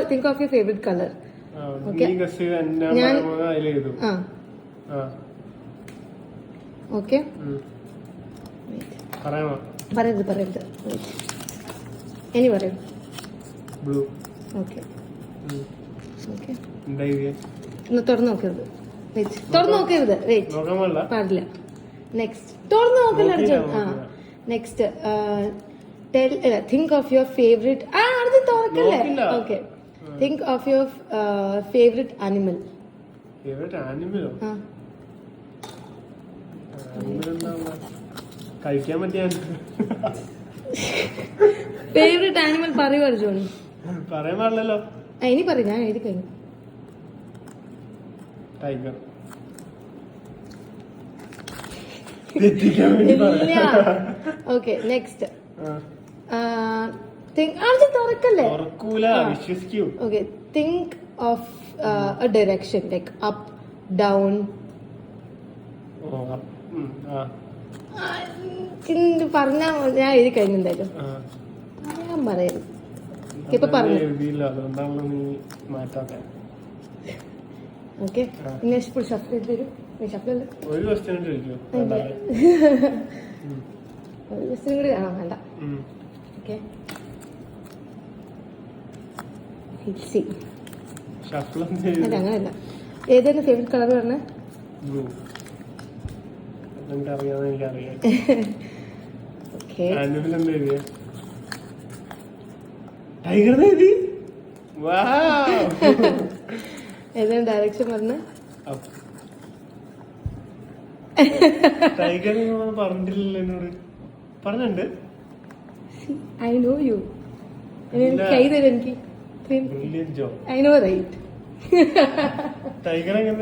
Think of your favorite color. Okay. Okay. പറയരുത്. ഇനി പറയൂ. ബ്ലൂ. ഓക്കെ. ഓക്കെ. തുറന്നു നോക്കരുത്. വെയിറ്റ്. പാടില്ല. നെക്സ്റ്റ്. തുറന്നു നോക്കല്ല Arjun. Next. Think of your favorite. Arjun തുറക്കല്ലേ? Okay. Think of your favorite animal. Favorite animal? കഴിക്കാൻ പറ്റിയ ഫേവറേറ്റ് ആനിമൽ പറയൂ അർജുൻ. പറയാൻ പാടില്ലല്ലോ. ഇനി പറയും, ഞാൻ എഴുതി കഴിഞ്ഞു. ടൈഗർ. ഓക്കെ. നെക്സ്റ്റ്. അർജുൻ തുറക്കല്ലേ? വിശ്വസിക്കൂ. Okay. Think of a direction like up, down. പറഞ്ഞാ ഞാൻ എഴുതി കഴിഞ്ഞു എന്തായാലും. ഞാൻ പറയരുത്. ഇപ്പൊ പറഞ്ഞു. ഓക്കെ. ഇനി ഫുൾ ഷഫിൾ ചെയ്ത് തരും. ഒരു ക്വസ്റ്റ്യൻ കൂടി കാണാൻ വേണ്ട. ഓക്കെ. അങ്ങനല്ല. ഏതായിരുന്നു ഫേവറേറ്റ് കളർ പറഞ്ഞ? ഏതാണ് ഡയറക്ഷൻ പറഞ്ഞ? ടൈഗർ പറഞ്ഞിട്ടില്ലല്ലോ എന്നോട്. പറഞ്ഞിട്ടുണ്ട്. I know you. കൈ തരും എനിക്ക്. I know right. ടൈഗർ എങ്ങനെ